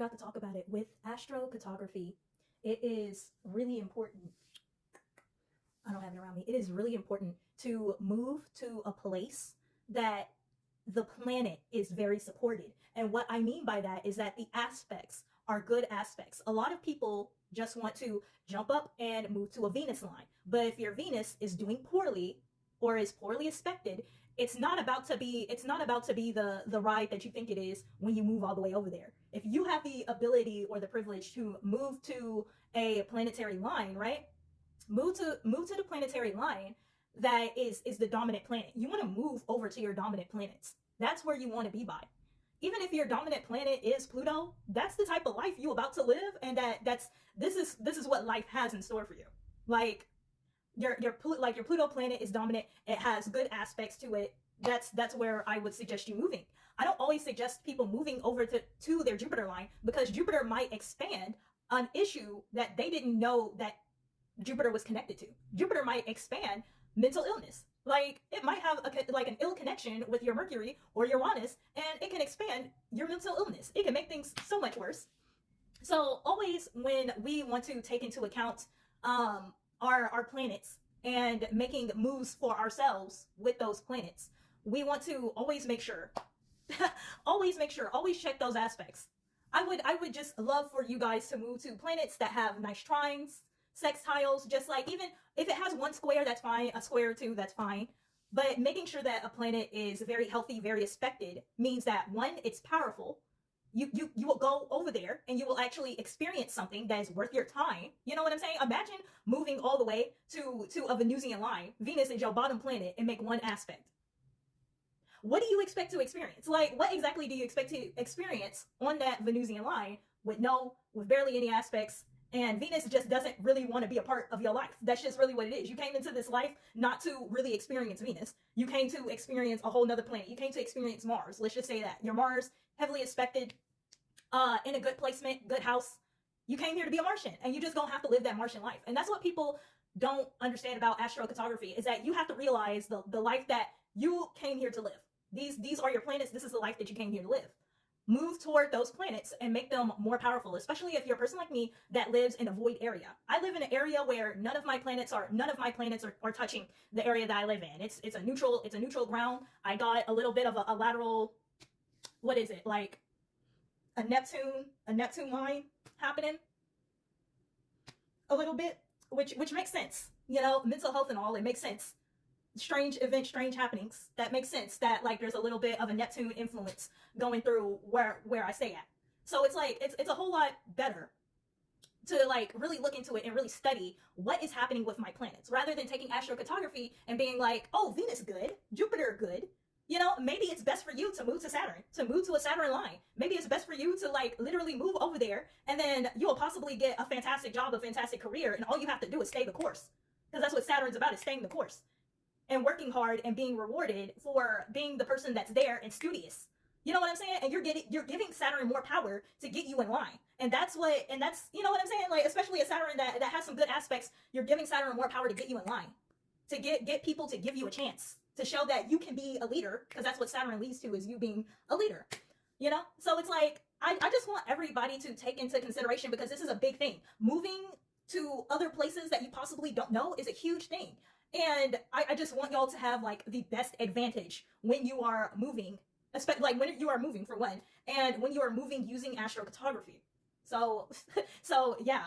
forgot to talk about it. With astrocartography, it is really important. I don't have it around me. It is really important to move to a place that the planet is very supported. And what I mean by that is that the aspects are good aspects. A lot of people just want to jump up and move to a Venus line. But if your Venus is doing poorly or is poorly aspected, it's not about to be the ride that you think it is when you move all the way over there. If you have the ability or the privilege to move to a planetary line, right? Move to the planetary line that is the dominant planet. You want to move over to your dominant planets. That's where you want to be by. Even if your dominant planet is Pluto, that's the type of life you about to live, and this is what life has in store for you. Like your Pluto planet is dominant. It has good aspects to it. That's where I would suggest you moving. I don't always suggest people moving over to their Jupiter line, because Jupiter might expand an issue that they didn't know that Jupiter was connected to. Jupiter might expand mental illness. Like it might have an ill connection with your Mercury or Uranus, and it can expand your mental illness. It can make things so much worse. So always when we want to take into account our planets and making moves for ourselves with those planets, we want to always make sure, always check those aspects. I would just love for you guys to move to planets that have nice trines, sextiles, just like, even if it has one square, that's fine, a square or two, that's fine. But making sure that a planet is very healthy, very aspected, means that one, it's powerful. You will go over there and you will actually experience something that is worth your time. You know what I'm saying? Imagine moving all the way to a Venusian line. Venus is your bottom planet, and make one aspect. What do you expect to experience? Like, what exactly do you expect to experience on that Venusian line with barely any aspects? And Venus just doesn't really want to be a part of your life. That's just really what it is. You came into this life not to really experience Venus. You came to experience a whole nother planet. You came to experience Mars. Let's just say that. Your Mars, heavily aspected, in a good placement, good house. You came here to be a Martian, and you just gonna have to live that Martian life. And that's what people don't understand about astrocartography, is that you have to realize the life that you came here to live. These are your planets. This is the life that you came here to live. Move toward those planets and make them more powerful, especially if you're a person like me that lives in a void area. I live in an area where none of my planets are touching the area that I live in. It's a neutral ground. I got a little bit of a lateral, what is it, like a Neptune line happening a little bit, which makes sense. You know, mental health and all, it makes sense. Strange events, strange happenings, that makes sense, that like there's a little bit of a Neptune influence going through where I stay at. So it's like it's a whole lot better to like really look into it and really study what is happening with my planets, rather than taking astrocartography and being like, oh, Venus good, Jupiter good. You know, maybe it's best for you to move to Saturn, to move to a Saturn line. Maybe it's best for you to like literally move over there, and then you'll possibly get a fantastic job, a fantastic career, and all you have to do is stay the course. Because that's what Saturn's about, is staying the course and working hard and being rewarded for being the person that's there and studious. You know what I'm saying? And you're giving Saturn more power to get you in line. And that's you know what I'm saying? Like, especially a Saturn that has some good aspects, you're giving Saturn more power to get you in line. To get people to give you a chance, to show that you can be a leader, because that's what Saturn leads to, is you being a leader. You know? So it's like, I just want everybody to take into consideration, because this is a big thing. Moving to other places that you possibly don't know is a huge thing. And I just want y'all to have like the best advantage when you are moving, especially like when you are moving, for one, and when you are moving using astrocartography. So yeah.